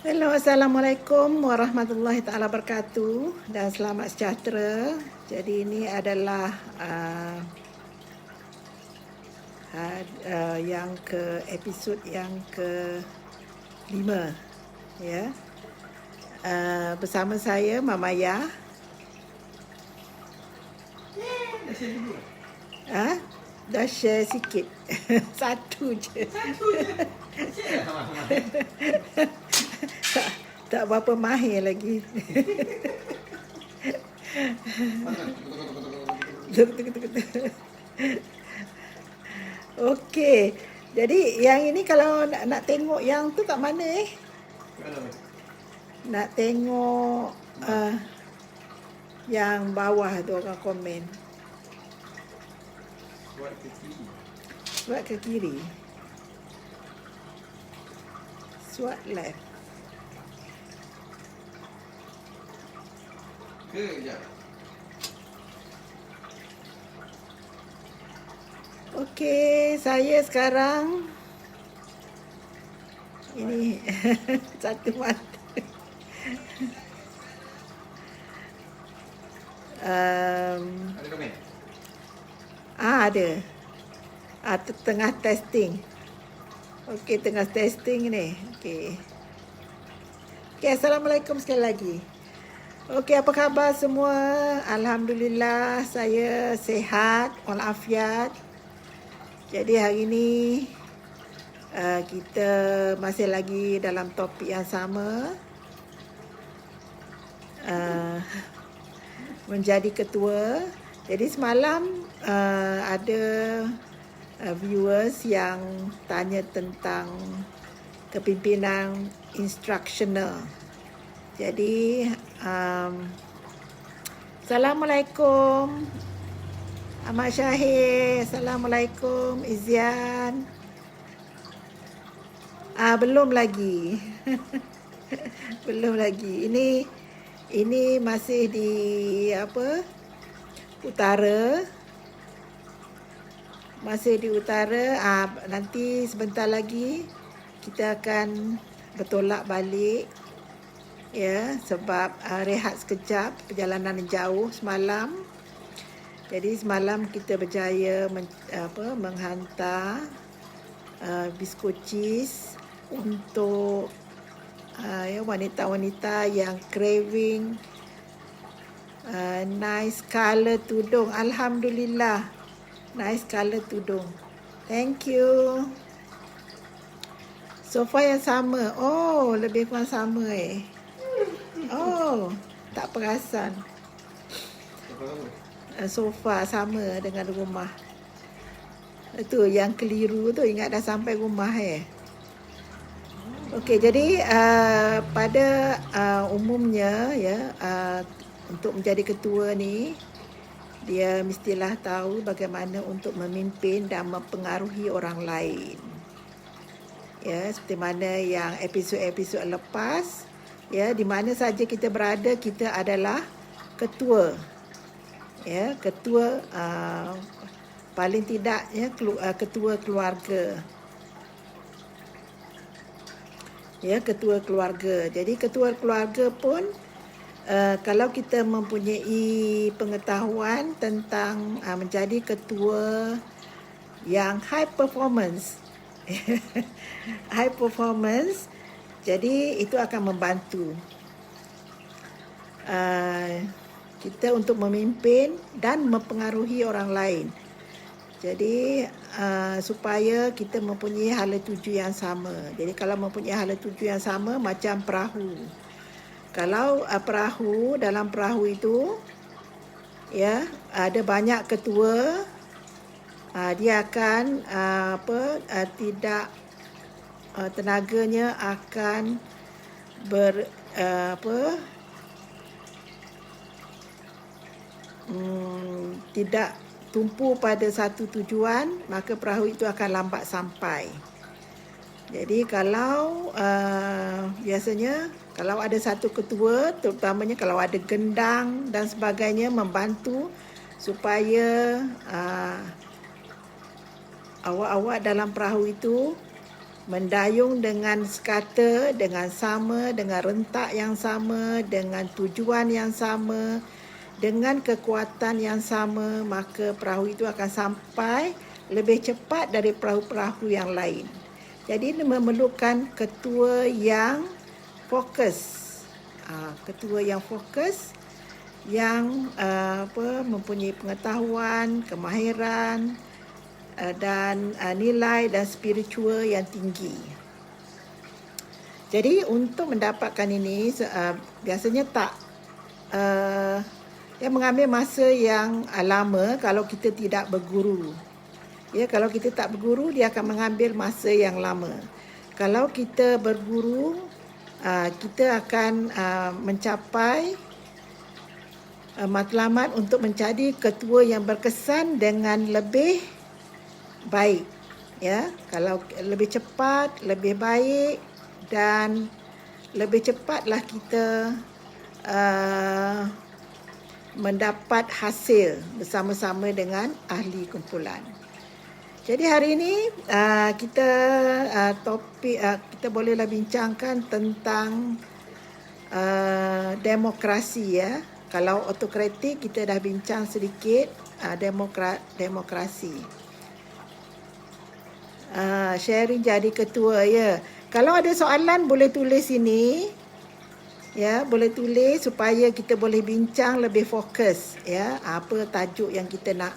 Hello, Assalamualaikum warahmatullahi taala wabarakatuh dan selamat sejahtera. Jadi ini adalah yang episod yang ke-5 ya. Bersama saya Mama Ya. Dah share sikit. Satu je. Tak berapa mahir lagi. Okey. Jadi yang ini kalau nak tengok yang tu kat mana Nak tengok yang bawah tu orang komen. Swat ke kiri. Swat left. Kejap. Okey, saya sekarang ini satu mata. Ada komen? Ada. Tengah testing. Okey, tengah testing ni. Okey. Okey, Assalamualaikum sekali lagi. Okey, apa khabar semua? Alhamdulillah, saya sihat walafiat. Jadi hari ini kita masih lagi dalam topik yang sama. Menjadi ketua. Jadi semalam ada viewers yang tanya tentang kepimpinan instruksional. Jadi Assalamualaikum Ahmad Syahir, Assalamualaikum Izian. Belum lagi. Belum lagi. Ini masih di utara. Masih di utara. Nanti sebentar lagi kita akan bertolak balik. Ya, sebab rehat sekejap, perjalanan jauh semalam. Jadi semalam kita berjaya menghantar biskut cheese untuk wanita-wanita yang craving nice colour tudung. Alhamdulillah, nice colour tudung. Thank you. Sofa yang sama. Oh, lebih kurang sama Oh, tak perasan. Sofa sama dengan rumah. Itu yang keliru tu, ingat dah sampai rumah Okey, jadi pada umumnya untuk menjadi ketua ni, dia mestilah tahu bagaimana untuk memimpin dan mempengaruhi orang lain. Ya, seperti mana yang episod-episod lepas, ya, di mana saja kita berada, kita adalah ketua. Ya, ketua paling tidak ketua keluarga. Ya, ketua keluarga. Jadi ketua keluarga pun kalau kita mempunyai pengetahuan tentang menjadi ketua yang high performance. High performance, jadi itu akan membantu kita untuk memimpin dan mempengaruhi orang lain. Jadi supaya kita mempunyai hala tuju yang sama. Jadi kalau mempunyai hala tuju yang sama, macam perahu. Kalau perahu, dalam perahu itu ya ada banyak ketua, dia akan tidak tenaganya akan tidak tumpu pada satu tujuan, maka perahu itu akan lambat sampai. Jadi kalau biasanya kalau ada satu ketua, terutamanya kalau ada gendang dan sebagainya, membantu supaya awak-awak dalam perahu itu mendayung dengan sekata, dengan sama, dengan rentak yang sama, dengan tujuan yang sama, dengan kekuatan yang sama, maka perahu itu akan sampai lebih cepat dari perahu-perahu yang lain. Jadi ini memerlukan ketua yang fokus. Ketua yang fokus, yang mempunyai pengetahuan, kemahiran dan nilai dan spiritual yang tinggi. Jadi untuk mendapatkan ini biasanya dia mengambil masa yang lama kalau kita tidak berguru. Ya, kalau kita tak berguru, dia akan mengambil masa yang lama. Kalau kita berguru, kita akan mencapai matlamat untuk menjadi ketua yang berkesan dengan lebih baik. Ya, kalau lebih cepat, lebih baik dan lebih cepatlah kita mendapat hasil bersama-sama dengan ahli kumpulan. Jadi hari ini kita kita bolehlah bincangkan tentang demokrasi ya. Kalau autokratik kita dah bincang sedikit demokrasi. Sharing jadi ketua ya. Kalau ada soalan boleh tulis sini. Ya, boleh tulis supaya kita boleh bincang lebih fokus ya. Apa tajuk yang kita nak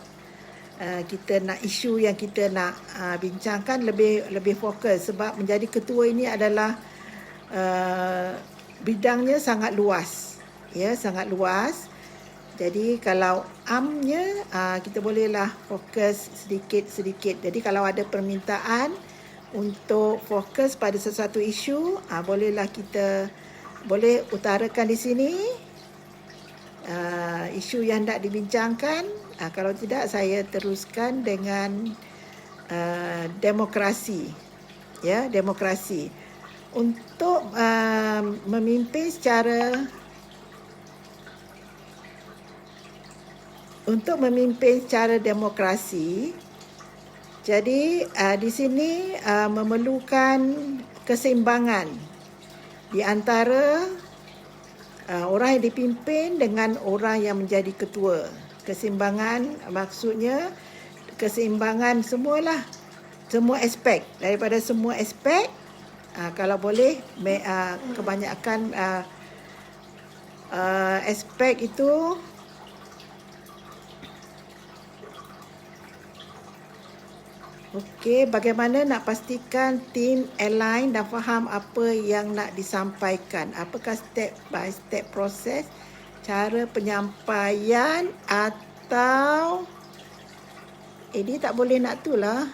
isu yang kita nak bincangkan lebih fokus, sebab menjadi ketua ini adalah bidangnya sangat luas. Ya, sangat luas. Jadi kalau amnya kita bolehlah fokus sedikit-sedikit. Jadi kalau ada permintaan untuk fokus pada sesuatu isu, bolehlah kita boleh utarakan di sini isu yang nak dibincangkan. Kalau tidak, saya teruskan dengan demokrasi. Ya, demokrasi. Untuk memimpin secara demokrasi, jadi di sini memerlukan keseimbangan di antara orang yang dipimpin dengan orang yang menjadi ketua. Keseimbangan maksudnya keseimbangan semualah, semua aspek, daripada semua aspek. Kalau boleh kebanyakan aspek itu okey, bagaimana nak pastikan tim align dan faham apa yang nak disampaikan? Apakah step by step proses, cara penyampaian atau ini tak boleh nak tu lah.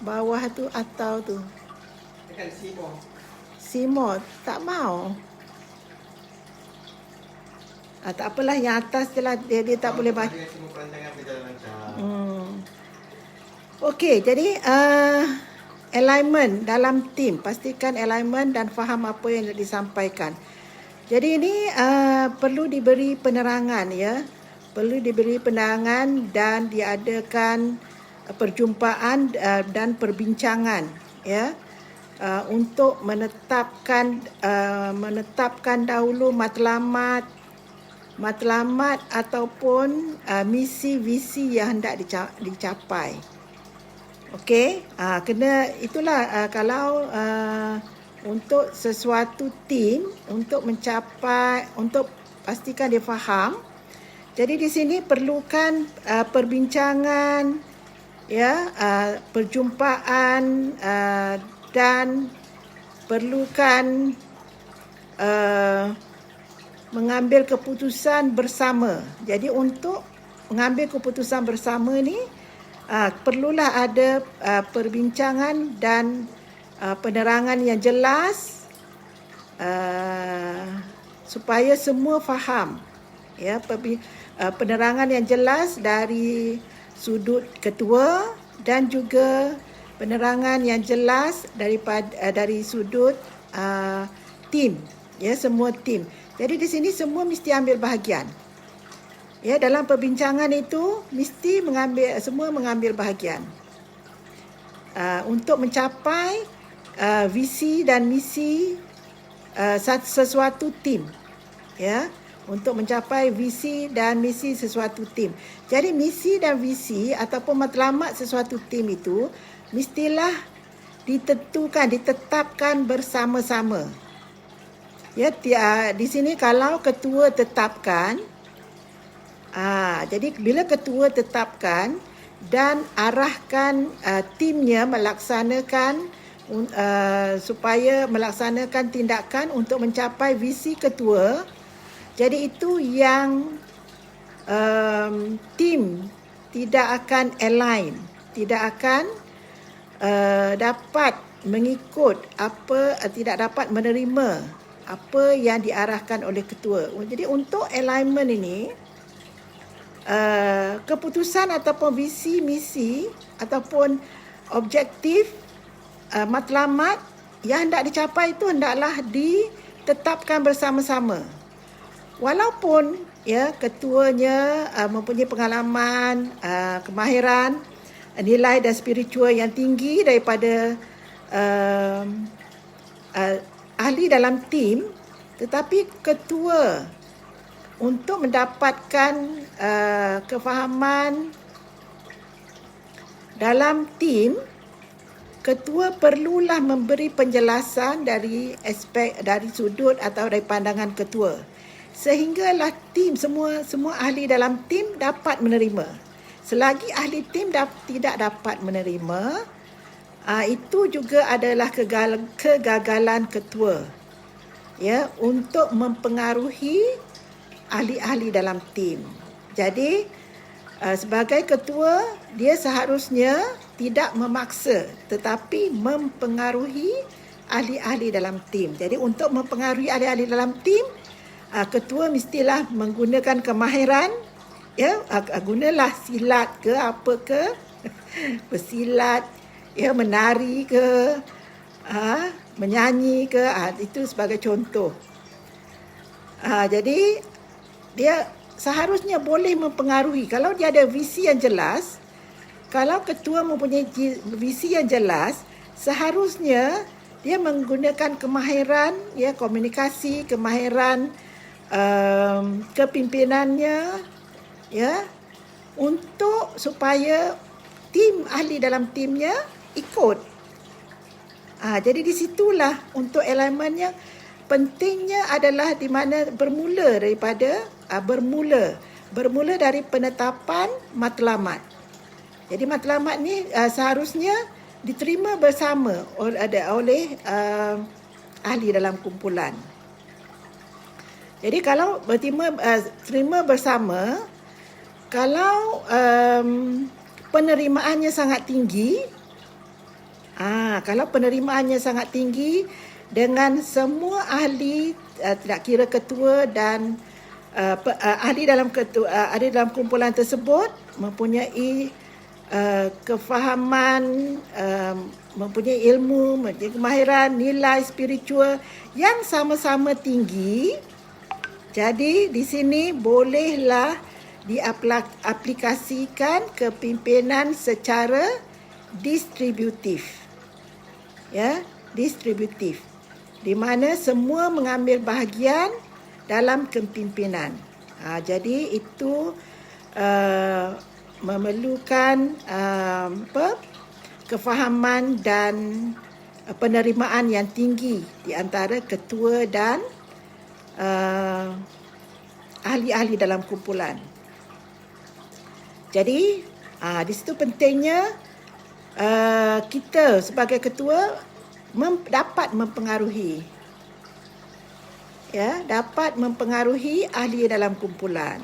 Bawah tu atau tu. Tekan Simo tak mau. Tak apalah, yang atas je lah, dia tak boleh baca. Semua perancangan berjalan lancar. Okey, jadi alignment dalam tim. Pastikan alignment dan faham apa yang disampaikan. Jadi ini perlu diberi penerangan ya. Perlu diberi penerangan dan diadakan perjumpaan dan perbincangan ya. Untuk menetapkan dahulu matlamat ataupun misi visi yang hendak dicapai. Okey, kena itulah kalau untuk sesuatu tim untuk pastikan dia faham. Jadi di sini perlukan perbincangan ya, perjumpaan dan perlukan mengambil keputusan bersama. Jadi untuk mengambil keputusan bersama ni perlulah ada perbincangan dan penerangan yang jelas supaya semua faham ya. Penerangan yang jelas dari sudut ketua dan juga penerangan yang jelas dari sudut tim ya, semua tim. Jadi di sini semua mesti ambil bahagian. Ya, dalam perbincangan itu mesti semua mengambil bahagian untuk mencapai visi dan misi sesuatu tim, ya, untuk mencapai visi dan misi sesuatu tim. Jadi misi dan visi ataupun matlamat sesuatu tim itu mestilah ditetapkan bersama-sama. Ya, di sini kalau ketua tetapkan, jadi bila ketua tetapkan dan arahkan timnya melaksanakan supaya melaksanakan tindakan untuk mencapai visi ketua, jadi itu yang tim tidak akan align, tidak akan dapat mengikut tidak dapat menerima apa yang diarahkan oleh ketua. Jadi untuk alignment ini, keputusan ataupun visi misi ataupun objektif matlamat yang hendak dicapai itu hendaklah ditetapkan bersama-sama. Walaupun ya ketuanya mempunyai pengalaman, kemahiran, nilai dan spiritual yang tinggi daripada ahli dalam tim, tetapi ketua untuk mendapatkan kefahaman dalam tim, ketua perlulah memberi penjelasan dari sudut atau dari pandangan ketua, sehinggalah tim semua ahli dalam tim dapat menerima. Selagi ahli tim tidak dapat menerima, itu juga adalah kegagalan ketua, ya, untuk mempengaruhi ahli-ahli dalam tim. Jadi sebagai ketua, dia seharusnya tidak memaksa tetapi mempengaruhi ahli-ahli dalam tim. Jadi untuk mempengaruhi ahli-ahli dalam tim, ketua mestilah menggunakan kemahiran, ya, gunalah silat ke apa ke, bersilat, ya, menari ke, menyanyi ke, itu sebagai contoh. Jadi dia seharusnya boleh mempengaruhi. Kalau dia ada visi yang jelas, kalau ketua mempunyai visi yang jelas, seharusnya dia menggunakan kemahiran, ya, komunikasi, kemahiran kepimpinannya, ya, untuk supaya tim ahli dalam timnya ikut. Jadi di situlah untuk alignmentnya pentingnya adalah di mana bermula dari penetapan matlamat. Jadi matlamat ni seharusnya diterima bersama oleh ahli dalam kumpulan. Jadi kalau terima bersama, kalau penerimaannya sangat tinggi, kalau penerimaannya sangat tinggi dengan semua ahli, tidak kira ketua dan ahli dalam kumpulan tersebut mempunyai kefahaman, mempunyai ilmu, mempunyai kemahiran, nilai spiritual yang sama-sama tinggi. Jadi di sini bolehlah diaplikasikan kepimpinan secara distributif. Ya, distributif. Di mana semua mengambil bahagian dalam kepimpinan. Jadi itu memerlukan kefahaman dan penerimaan yang tinggi di antara ketua dan ahli-ahli dalam kumpulan. Jadi di situ pentingnya kita sebagai ketua dapat mempengaruhi, ya, dapat mempengaruhi ahli dalam kumpulan.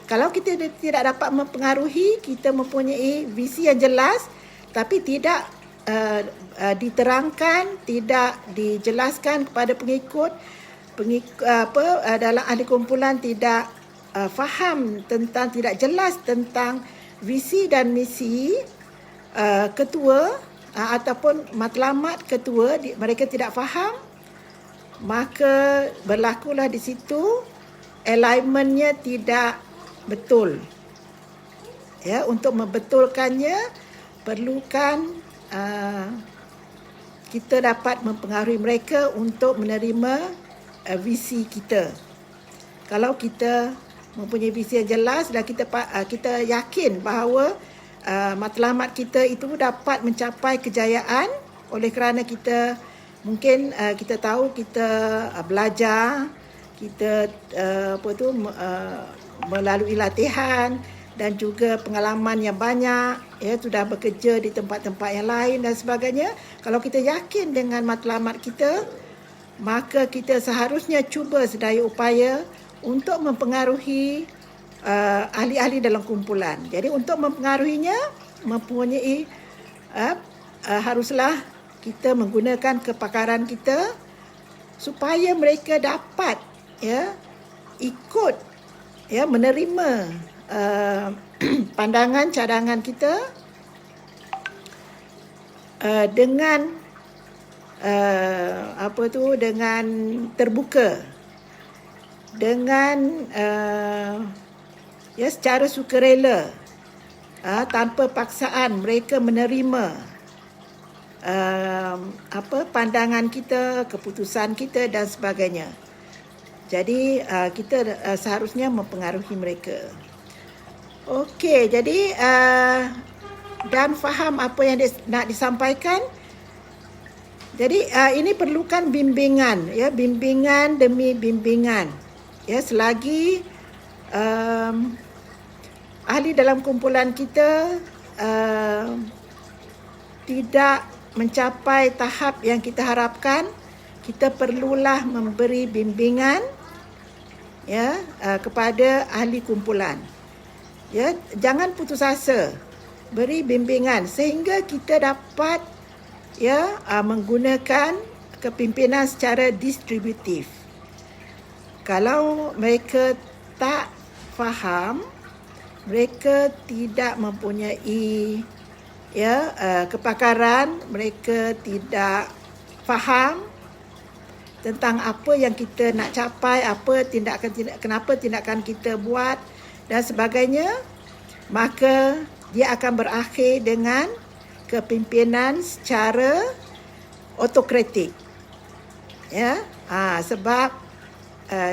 Kalau kita tidak dapat mempengaruhi, kita mempunyai visi yang jelas tapi tidak diterangkan, tidak dijelaskan kepada pengikut dalam ahli kumpulan tidak faham tentang, tidak jelas tentang visi dan misi ketua ataupun matlamat ketua, mereka tidak faham, maka berlakulah di situ alignmentnya tidak betul. Ya, untuk membetulkannya perlukan kita dapat mempengaruhi mereka untuk menerima visi kita. Kalau kita mempunyai visi yang jelas dan kita yakin bahawa matlamat kita itu dapat mencapai kejayaan oleh kerana kita mungkin kita tahu kita belajar, kita melalui latihan dan juga pengalaman yang banyak, ya, sudah bekerja di tempat-tempat yang lain dan sebagainya. Kalau kita yakin dengan matlamat kita, maka kita seharusnya cuba sedaya upaya untuk mempengaruhi ahli-ahli dalam kumpulan. Jadi untuk mempengaruhinya mempunyai haruslah kita menggunakan kepakaran kita supaya mereka dapat, ya, ikut, ya, menerima pandangan cadangan kita dengan dengan terbuka, dengan secara sukarela, tanpa paksaan mereka menerima pandangan kita, keputusan kita dan sebagainya. Jadi kita seharusnya mempengaruhi mereka. Okey, jadi dan faham apa yang nak disampaikan. Jadi ini perlukan bimbingan, ya, bimbingan demi bimbingan. Ya, selagi ahli dalam kumpulan kita tidak mencapai tahap yang kita harapkan, kita perlulah memberi bimbingan, ya, kepada ahli kumpulan. Ya, jangan putus asa. Beri bimbingan sehingga kita dapat, ya, menggunakan kepimpinan secara distributif. Kalau mereka tak faham, mereka tidak mempunyai, ya, kepakaran, mereka tidak faham tentang apa yang kita nak capai, kenapa tindakan kita buat dan sebagainya, maka dia akan berakhir dengan kepimpinan secara autokratik. Ya, sebab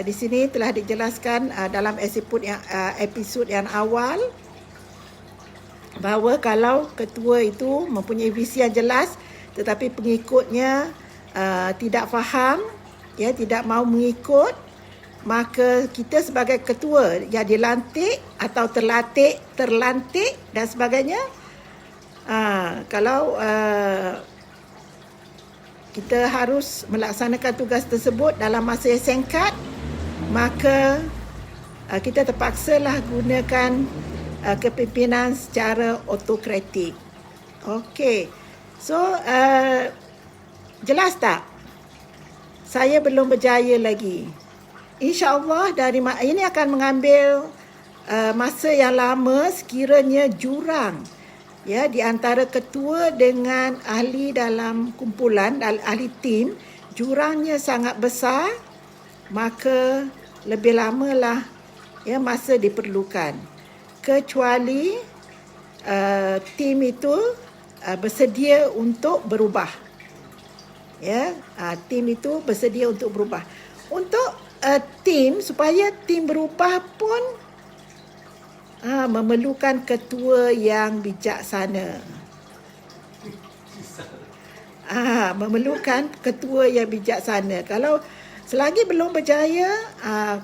di sini telah dijelaskan dalam episod yang awal bahawa kalau ketua itu mempunyai visi yang jelas tetapi pengikutnya tidak faham, ya, tidak mahu mengikut, maka kita sebagai ketua yang dilantik atau terlantik dan sebagainya, kalau kita harus melaksanakan tugas tersebut dalam masa yang singkat, maka kita terpaksalah gunakan kepimpinan secara autokratik. Okey. So, jelas tak? Saya belum berjaya lagi. InsyaAllah ini akan mengambil masa yang lama sekiranya jurang, ya, di antara ketua dengan ahli dalam kumpulan, ahli tim, jurangnya sangat besar, maka lebih lamalah, ya, masa diperlukan. Kecuali tim itu bersedia untuk berubah. Ya, tim itu bersedia untuk berubah. Untuk tim, supaya tim berubah pun memerlukan ketua yang bijaksana. Memerlukan ketua yang bijaksana. Kalau selagi belum berjaya,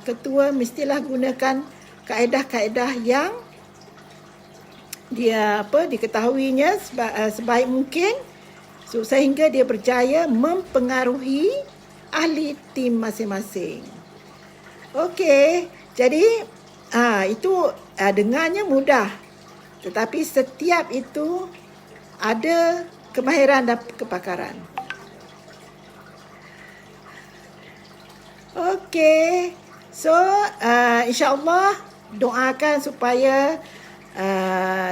ketua mestilah gunakan kaedah-kaedah yang dia diketahuinya sebaik mungkin, sehingga dia berjaya mempengaruhi ahli tim masing-masing. Okey, jadi itu dengarnya mudah, tetapi setiap itu ada kemahiran dan kepakaran. Okey, so insya-Allah doakan supaya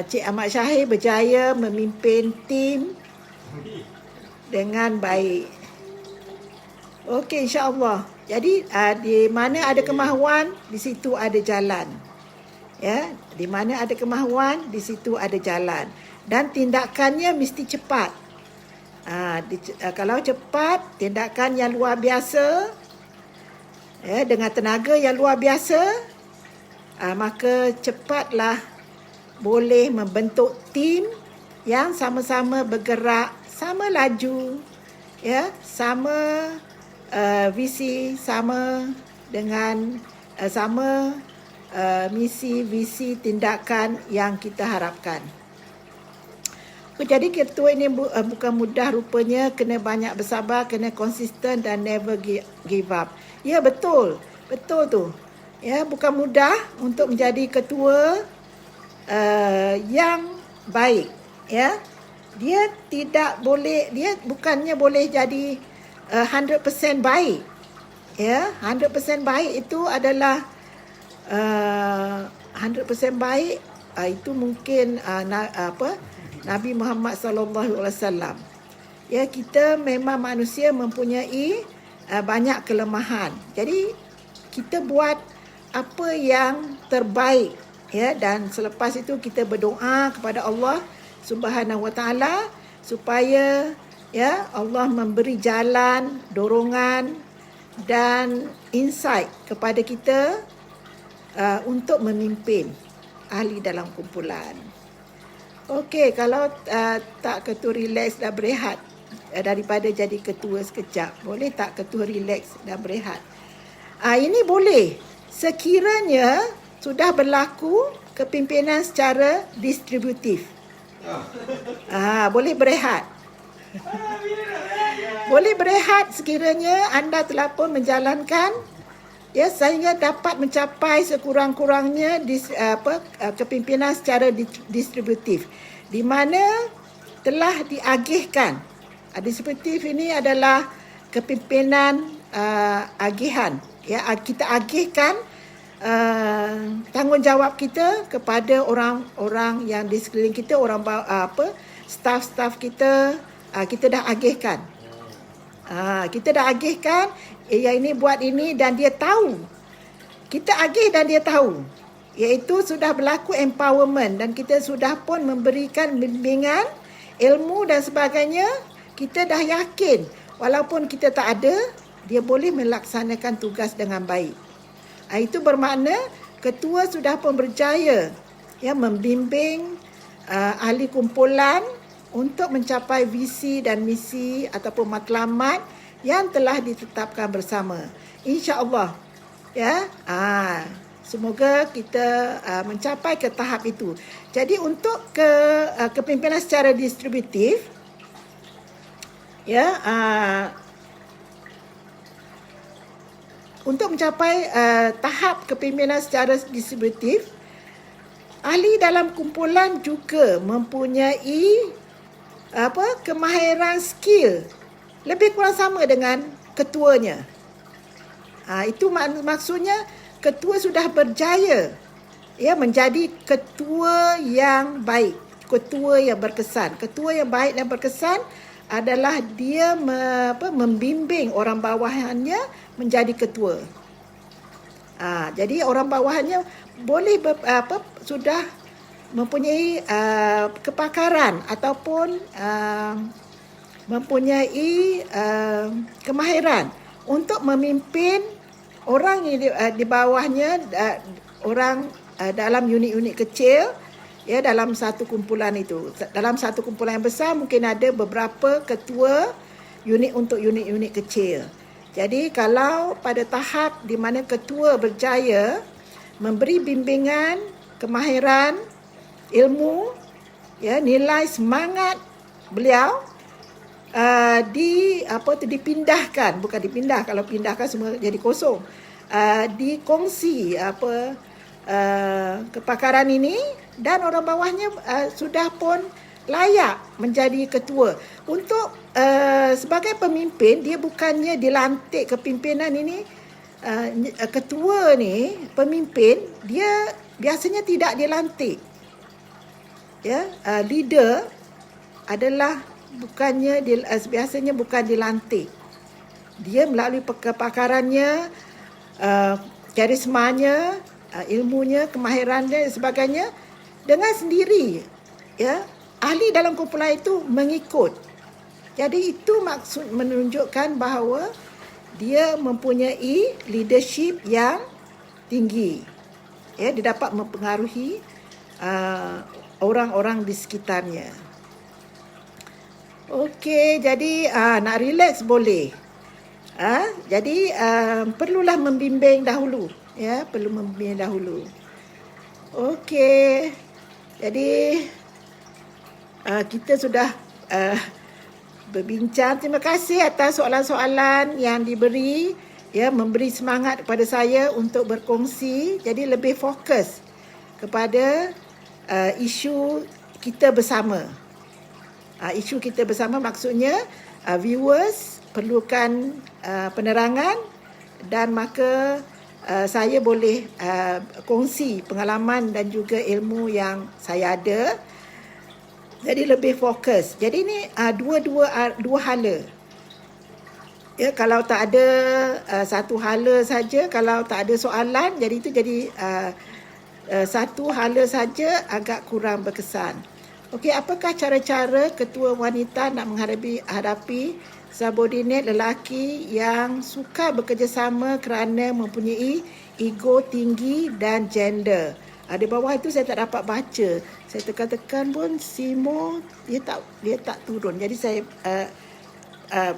Cik Ahmad Syahir berjaya memimpin tim dengan baik. Okey, insya-Allah. Jadi di mana ada kemahuan, di situ ada jalan. Ya, di mana ada kemahuan, di situ ada jalan. Dan tindakannya mesti cepat. Kalau cepat, tindakan yang luar biasa, dengan tenaga yang luar biasa, maka cepatlah boleh membentuk tim yang sama-sama bergerak, sama laju, sama visi, sama dengan sama misi, visi, tindakan yang kita harapkan. Jadi ketua ini bukan mudah rupanya, kena banyak bersabar, kena konsisten dan never give up. Ya, betul tu. Ya, bukan mudah untuk menjadi ketua yang baik. Ya, dia bukannya boleh jadi 100% baik. Ya, 100% baik itu adalah 100% baik itu mungkin Nabi Muhammad SAW. Ya, kita memang manusia mempunyai banyak kelemahan. Jadi kita buat apa yang terbaik, dan selepas itu kita berdoa kepada Allah Subhanahu Wa Taala supaya Allah memberi jalan, dorongan dan insight kepada kita untuk memimpin ahli dalam kumpulan. Okey, kalau tak ketua relax dan berehat daripada jadi ketua sekejap, boleh tak ketua relax dan berehat? Ini boleh sekiranya sudah berlaku kepimpinan secara distributif. Boleh berehat. Boleh berehat sekiranya anda telah pun menjalankan sehingga dapat mencapai sekurang-kurangnya kepimpinan secara distributif, di mana telah diagihkan. Distributif ini adalah kepimpinan agihan. Kita agihkan tanggungjawab kita kepada orang-orang yang di sekeliling kita, staff-staff kita, kita dah agihkan. Kita dah agihkan, yang ini buat ini dan dia tahu. Kita agih dan dia tahu. Iaitu sudah berlaku empowerment dan kita sudah pun memberikan bimbingan, ilmu dan sebagainya. Kita dah yakin walaupun kita tak ada, dia boleh melaksanakan tugas dengan baik. Itu bermakna ketua sudah pun berjaya membimbing ahli kumpulan untuk mencapai visi dan misi ataupun matlamat yang telah ditetapkan bersama. InsyaAllah. Semoga kita mencapai ke tahap itu. Jadi untuk kepimpinan secara distributif, untuk mencapai tahap kepimpinan secara distributif, ahli dalam kumpulan juga mempunyai kemahiran skill lebih kurang sama dengan ketuanya. Itu maksudnya ketua sudah berjaya menjadi ketua yang baik, ketua yang berkesan. Ketua yang baik dan berkesan adalah dia membimbing orang bawahannya menjadi ketua. Jadi orang bawahannya boleh sudah mempunyai kepakaran ataupun mempunyai kemahiran untuk memimpin orang di bawahnya, orang dalam unit-unit kecil, dalam satu kumpulan itu. Dalam satu kumpulan yang besar mungkin ada beberapa ketua unit untuk unit-unit kecil. Jadi kalau pada tahap di mana ketua berjaya memberi bimbingan, kemahiran, ilmu, nilai semangat beliau dipindahkan, bukan dipindah, kalau pindahkan semua jadi kosong. Dikongsi kepakaran ini dan orang bawahnya sudah pun layak menjadi ketua. Untuk sebagai pemimpin, dia bukannya dilantik kepimpinan ini. Ketua ni, pemimpin, dia biasanya tidak dilantik. Leader adalah biasanya bukan dilantik. Dia melalui kepakarannya, karismanya, ilmunya, kemahirannya dan sebagainya, dengan sendiri ahli dalam kumpulan itu mengikut. Jadi itu maksud menunjukkan bahawa dia mempunyai leadership yang tinggi. Ya, dia dapat mempengaruhi orang-orang di sekitarnya. Okey, jadi nak relax boleh. Jadi perlulah membimbing dahulu. Ya, perlu membimbing dahulu. Okey. Jadi kita sudah berbincang. Terima kasih atas soalan-soalan yang diberi, ya, memberi semangat kepada saya untuk berkongsi. Jadi lebih fokus kepada isu kita bersama. Isu kita bersama maksudnya viewers perlukan penerangan, dan maka saya boleh kongsi pengalaman dan juga ilmu yang saya ada. Jadi lebih fokus. Jadi ini dua hala. Ya, kalau tak ada satu hala saja, kalau tak ada soalan, jadi itu jadi satu hala saja agak kurang berkesan. Okey, apakah cara-cara ketua wanita nak hadapi subordinate lelaki yang suka bekerjasama kerana mempunyai ego tinggi dan gender? Di bawah itu saya tak dapat baca. Saya tekan-tekan pun Simo dia tak turun. Jadi saya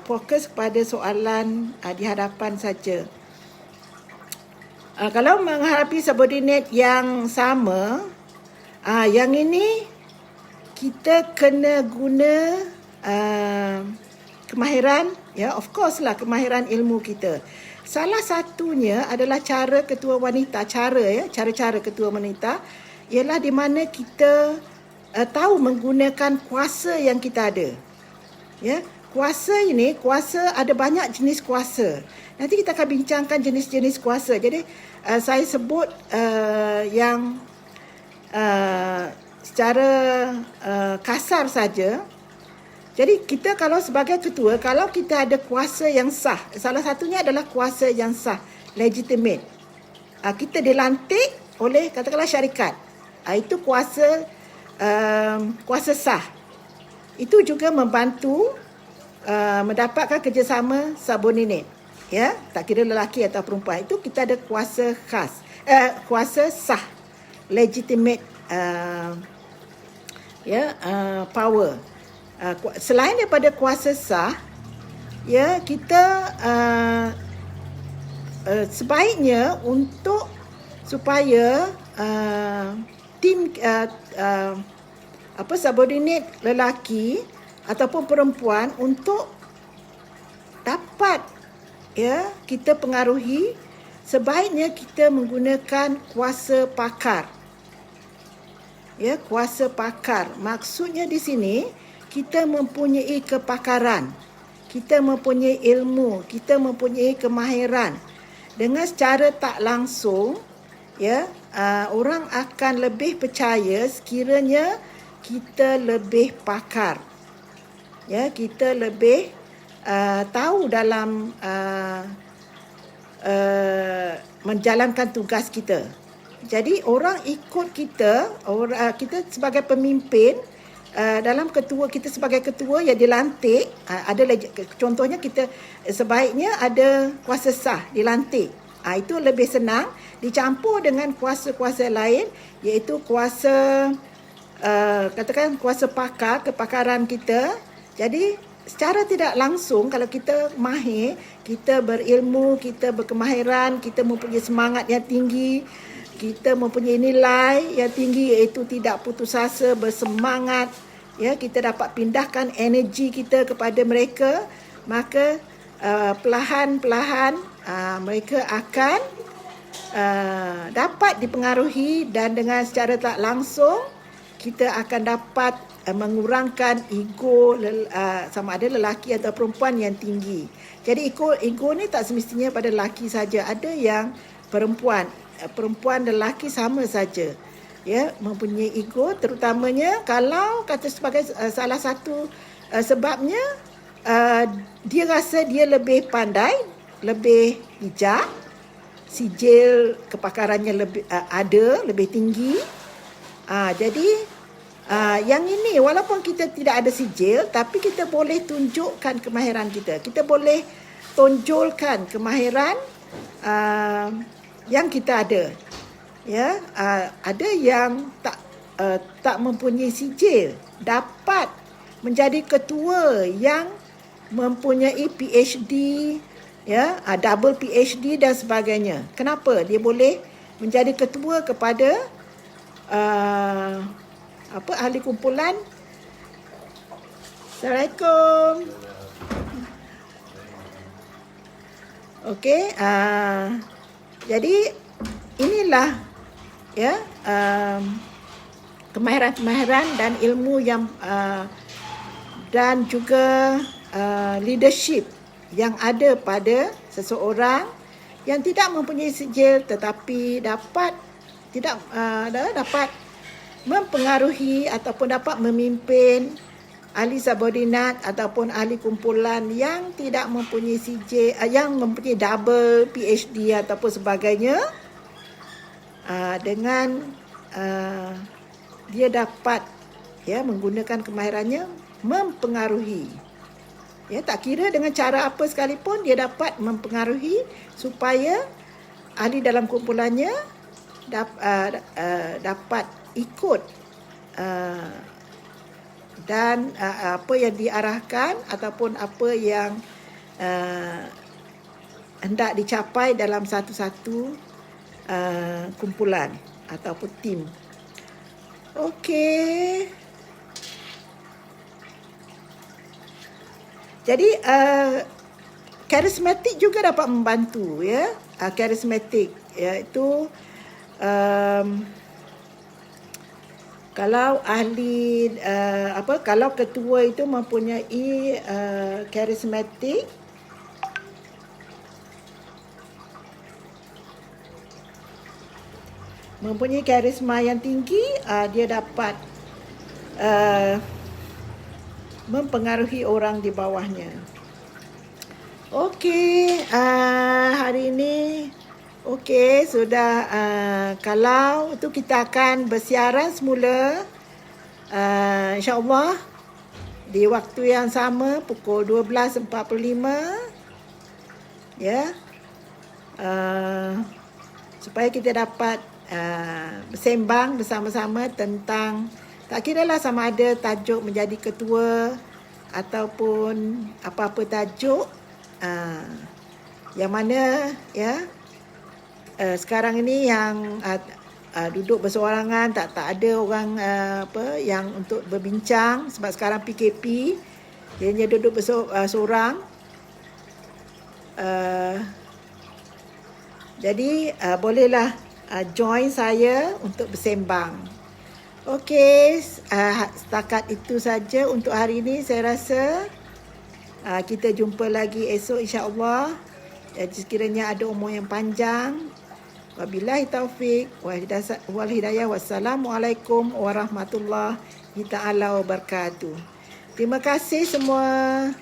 fokus kepada soalan di hadapan saja. Kalau menghadapi subordinate yang sama, yang ini kita kena guna kemahiran, ya, of course lah, kemahiran ilmu kita. Salah satunya adalah cara ketua wanita, cara-cara ketua wanita ialah di mana kita tahu menggunakan kuasa yang kita ada. Ya, kuasa ada banyak jenis kuasa. Nanti kita akan bincangkan jenis-jenis kuasa. Jadi saya sebut yang secara kasar saja. Jadi kita kalau sebagai ketua, kalau kita ada kuasa yang sah, salah satunya adalah kuasa yang sah, legitimate. Kita dilantik oleh katakanlah syarikat. Itu kuasa sah. Itu juga membantu mendapatkan kerjasama subordinate. Ya, tak kira lelaki atau perempuan. Itu kita ada kuasa khas, kuasa sah, legitimate power. Selain daripada kuasa sah, ya, kita sebaiknya supaya tim subordinate lelaki ataupun perempuan untuk dapat, ya, kita pengaruhi, sebaiknya kita menggunakan kuasa pakar. Ya, kuasa pakar. Maksudnya di sini kita mempunyai kepakaran, kita mempunyai ilmu, kita mempunyai kemahiran. Dengan secara tak langsung, ya, orang akan lebih percaya sekiranya kita lebih pakar. Ya, kita lebih tahu dalam menjalankan tugas kita. Jadi orang ikut kita, kita sebagai pemimpin, dalam kita sebagai ketua yang dilantik, contohnya kita sebaiknya ada kuasa sah dilantik. Itu lebih senang dicampur dengan kuasa-kuasa lain, iaitu kuasa katakan kuasa pakar, kepakaran kita. Jadi secara tidak langsung, kalau kita mahir, kita berilmu, kita berkemahiran, kita mempunyai semangat yang tinggi, kita mempunyai nilai yang tinggi, iaitu tidak putus asa, bersemangat, ya, kita dapat pindahkan energi kita kepada mereka, maka perlahan-perlahan mereka akan dapat dipengaruhi, dan dengan secara tak langsung kita akan dapat mengurangkan ego sama ada lelaki atau perempuan yang tinggi. Jadi ego ni tak semestinya pada lelaki saja, ada yang perempuan dan lelaki sama saja, ya, mempunyai ego, terutamanya kalau kata sebagai salah satu sebabnya dia rasa dia lebih pandai, lebih bijak, sijil kepakarannya lebih tinggi. Jadi Yang ini walaupun kita tidak ada sijil, tapi kita boleh tunjukkan kemahiran kita. Kita boleh tonjolkan kemahiran yang kita ada. Ya, ada yang tak mempunyai sijil dapat menjadi ketua yang mempunyai PhD, ya, double PhD dan sebagainya. Kenapa dia boleh menjadi ketua kepada ahli kumpulan? Assalamualaikum. Okey, jadi inilah, ya, kemahiran-kemahiran dan ilmu yang dan juga leadership yang ada pada seseorang yang tidak mempunyai sijil tetapi dapat mempengaruhi ataupun dapat memimpin ahli subordinat ataupun ahli kumpulan yang tidak mempunyai sijil, yang mempunyai double PhD ataupun sebagainya, dengan dia dapat, ya, menggunakan kemahirannya mempengaruhi. Ya, tak kira dengan cara apa sekalipun dia dapat mempengaruhi supaya ahli dalam kumpulannya dapat ikut dan apa yang diarahkan ataupun apa yang hendak dicapai dalam satu-satu kumpulan ataupun tim. Okey. Jadi karismatik juga dapat membantu, ya. Karismatik, iaitu kalau ahli kalau ketua itu mempunyai karismatik, mempunyai karisma yang tinggi, dia dapat mempengaruhi orang di bawahnya. Okey, hari ini sudah. Kalau itu kita akan bersiaran semula, insya-Allah di waktu yang sama pukul 12.45, ya, supaya kita dapat bersembang bersama-sama tentang, tak kiralah sama ada tajuk menjadi ketua ataupun apa-apa tajuk, yang mana, ya, sekarang ini yang duduk berseorangan, tak ada orang yang untuk berbincang sebab sekarang PKP, dia hanya duduk seorang. Jadi bolehlah join saya untuk bersembang. Okey, setakat itu saja untuk hari ini. Saya rasa kita jumpa lagi esok, insya-Allah. Sekiranya ada umur yang panjang. Wabillahi taufik wal hidayah. Wassalamualaikum warahmatullahi taala wabarakatuh. Terima kasih semua.